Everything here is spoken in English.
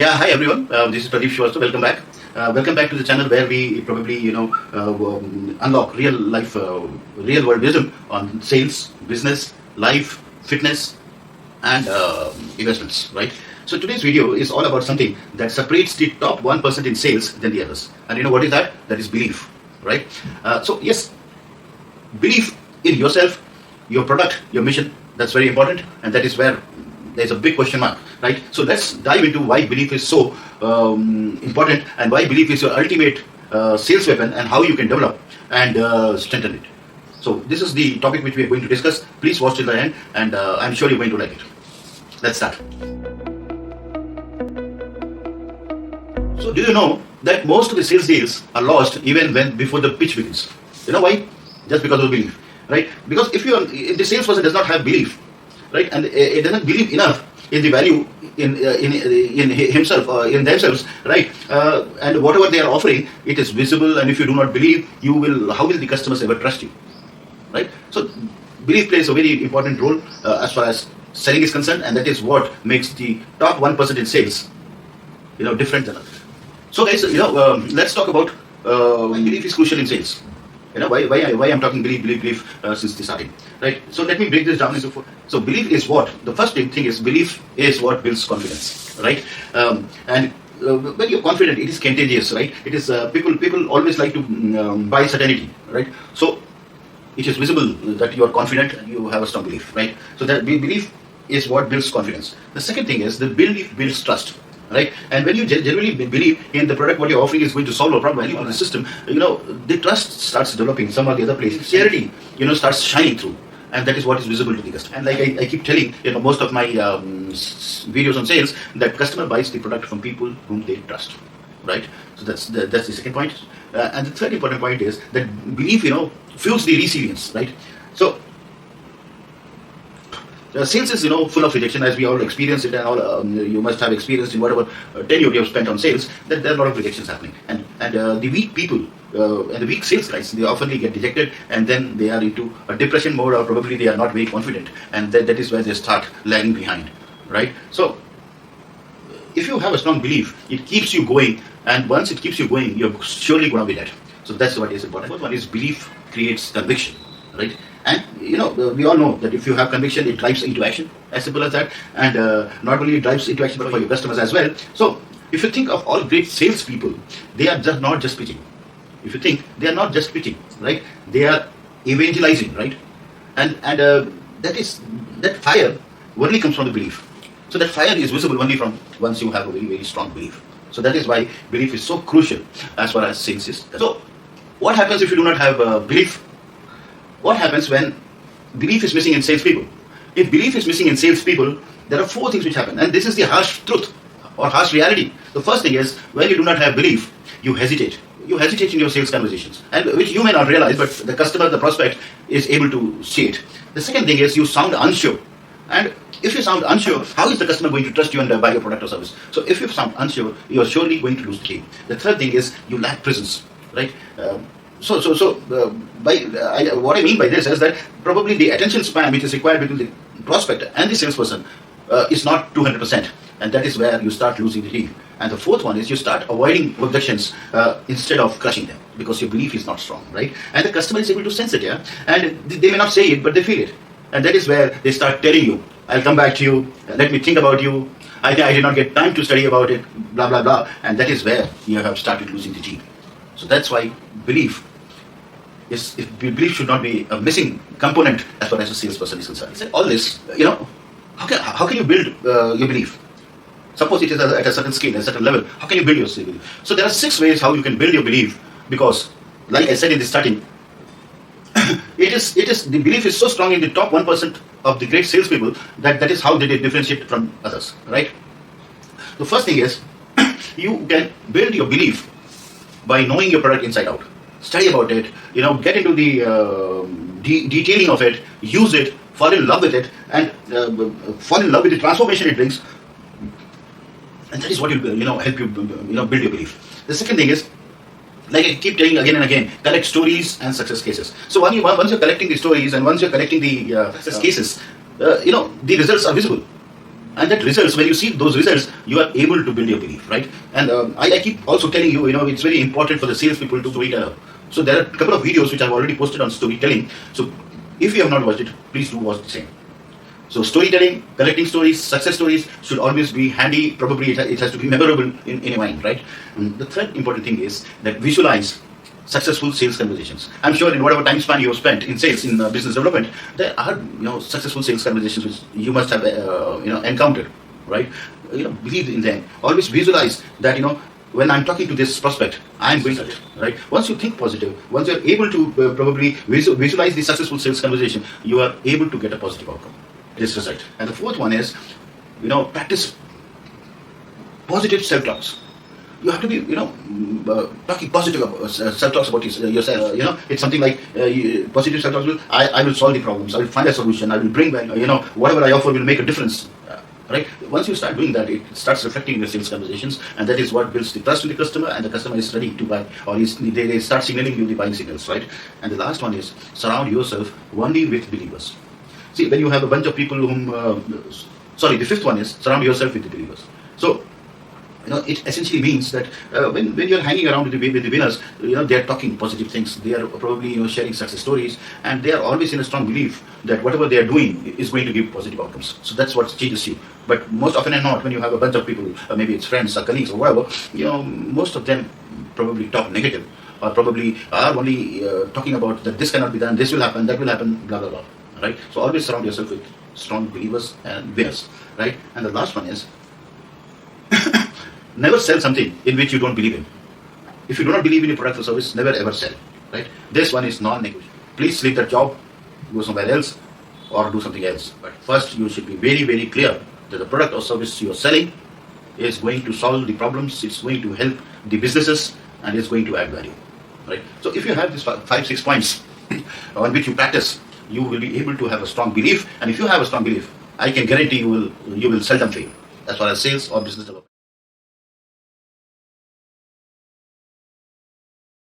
Yeah, hi everyone. This is Pradeep Shrivastava. Welcome back. Welcome back to the channel where we probably, unlock real life, real world wisdom on sales, business, life, fitness, and investments. Right. So today's video is all about something that separates the top 1% in sales than the others. And you know what is that? That is belief. Right. So yes, belief in yourself, your product, your mission. That's very important, and that is where there's a big question mark, right? So let's dive into why belief is so important and why belief is your ultimate sales weapon and how you can develop and strengthen it. So this is the topic which we are going to discuss. Please watch till the end, and I'm sure you're going to like it. Let's start. So do you know that most of the sales deals are lost even when before the pitch begins? You know why? Just because of belief, right? Because if the salesperson does not have belief, right, and it doesn't believe enough in the value in himself in themselves, right, and whatever they are offering, it is visible. And if you do not believe, you will. How will the customers ever trust you, right? So belief plays a very important role as far as selling is concerned, and that is what makes the top 1% in sales, different than others. So guys, let's talk about why belief is crucial in sales. Why I'm talking belief since the starting, right? So let me break this down into four. So belief is what? The first big thing is belief is what builds confidence, right? And when you're confident, it is contagious, right? It is people always like to buy certainty, right? So it is visible that you are confident and you have a strong belief, right? So that belief is what builds confidence. The second thing is the belief builds trust, right? And when you generally believe in the product, what you're offering is going to solve a problem, value of the system, the trust starts developing some or the other place. Sincerity, starts shining through. And that is what is visible to the customer. And like I keep telling, most of my videos on sales, that customer buys the product from people whom they trust, right? So that's the second point. And the third important point is that belief, fuels the resilience, right? So sales is, full of rejection, as we all experience it, and all you must have experienced in whatever tenure you have spent on sales. That there are a lot of rejections happening, and the weak people and the weak sales guys, they often get rejected, and then they are into a depression mode, or probably they are not very confident, and that is where they start lagging behind, right? So if you have a strong belief, it keeps you going, and once it keeps you going, you're surely going to be dead. So that's what is important. First one is belief creates conviction, right? And we all know that if you have conviction, it drives into action. As simple as that. And not only it drives into action, but for your customers as well. So if you think of all great salespeople, they are not just pitching. If you think, they are not just pitching, right? They are evangelizing, right? And that fire only comes from the belief. So that fire is visible only from once you have a very, very strong belief. So that is why belief is so crucial as far as sales is. So what happens if you do not have belief? What happens when belief is missing in salespeople? If belief is missing in salespeople, there are four things which happen, and this is the harsh truth or harsh reality. The first thing is, when you do not have belief, you hesitate. You hesitate in your sales conversations, and which you may not realize, but the customer, the prospect, is able to see it. The second thing is, you sound unsure, and if you sound unsure, how is the customer going to trust you and buy your product or service? So if you sound unsure, you are surely going to lose the game. The third thing is, you lack presence, right? What I mean by this is that probably the attention span which is required between the prospect and the salesperson is not 200%, and that is where you start losing the deal. And the fourth one is you start avoiding objections instead of crushing them, because your belief is not strong, right? And the customer is able to sense it, yeah, and they may not say it, but they feel it, and that is where they start telling you, "I'll come back to you. Let me think about you. I did not get time to study about it. Blah blah blah," and that is where you have started losing the deal. So that's why belief should not be a missing component as far as a salesperson is concerned. All this, how can you build your belief? Suppose it is at a certain scale, a certain level. How can you build your belief? So there are 6 ways how you can build your belief, because, like I said in the starting, the belief is so strong in the top 1% of the great salespeople that is how they differentiate from others, right? The first thing is, you can build your belief by knowing your product inside out. Study about it, get into the detailing of it, use it, fall in love with it, and fall in love with the transformation it brings. And that is what will help you build your belief. The second thing is, like I keep telling again and again, collect stories and success cases. So once you're collecting the stories and once you're collecting the success cases, the results are visible. And that results, when you see those results, you are able to build your belief, right? And I keep also telling you, it's very important for the salespeople to storyteller. So there are a couple of videos which I've already posted on storytelling. So if you have not watched it, please do watch the same. So storytelling, collecting stories, success stories should always be handy. Probably it has to be memorable in your mind, right? And the third important thing is that visualize successful sales conversations. I'm sure in whatever time span you have spent in sales, in business development, there are successful sales conversations which you must have encountered, right? Believe in them. Always visualize that when I'm talking to this prospect, I'm going to it, right? Once you think positive, once you're able to probably visualize the successful sales conversation, you are able to get a positive outcome. This is right. And the fourth one is, practice positive self-talks. You have to be, talking positive self-talks about yourself. It's something like positive self-talks. I will solve the problems. I will find a solution. I will bring back, whatever I offer will make a difference. Right? Once you start doing that, it starts reflecting in your sales conversations, and that is what builds the trust in the customer, and the customer is ready to buy, or they start signaling you the buying signals, right? And the last one is surround yourself only with believers. See, when you have a bunch of people the fifth one is surround yourself with the believers. So, it essentially means that when you're hanging around with the winners, they're talking positive things. They are probably sharing success stories, and they are always in a strong belief that whatever they are doing is going to give positive outcomes. So that's what changes you. But most often than not, when you have a bunch of people, maybe it's friends or colleagues or whatever, most of them probably talk negative, or probably are only talking about that this cannot be done, this will happen, that will happen, blah blah blah. Right? So always surround yourself with strong believers and winners. Right? And the last one is never sell something in which you don't believe in. If you do not believe in your product or service, never ever sell. Right? This one is non-negotiable. Please leave that job, go somewhere else, or do something else. But first, you should be very, very clear that the product or service you are selling is going to solve the problems, it's going to help the businesses, and it's going to add value. Right? So if you have these 5-6 points on which you practice, you will be able to have a strong belief. And if you have a strong belief, I can guarantee you will seldom fail as far as sales or business development.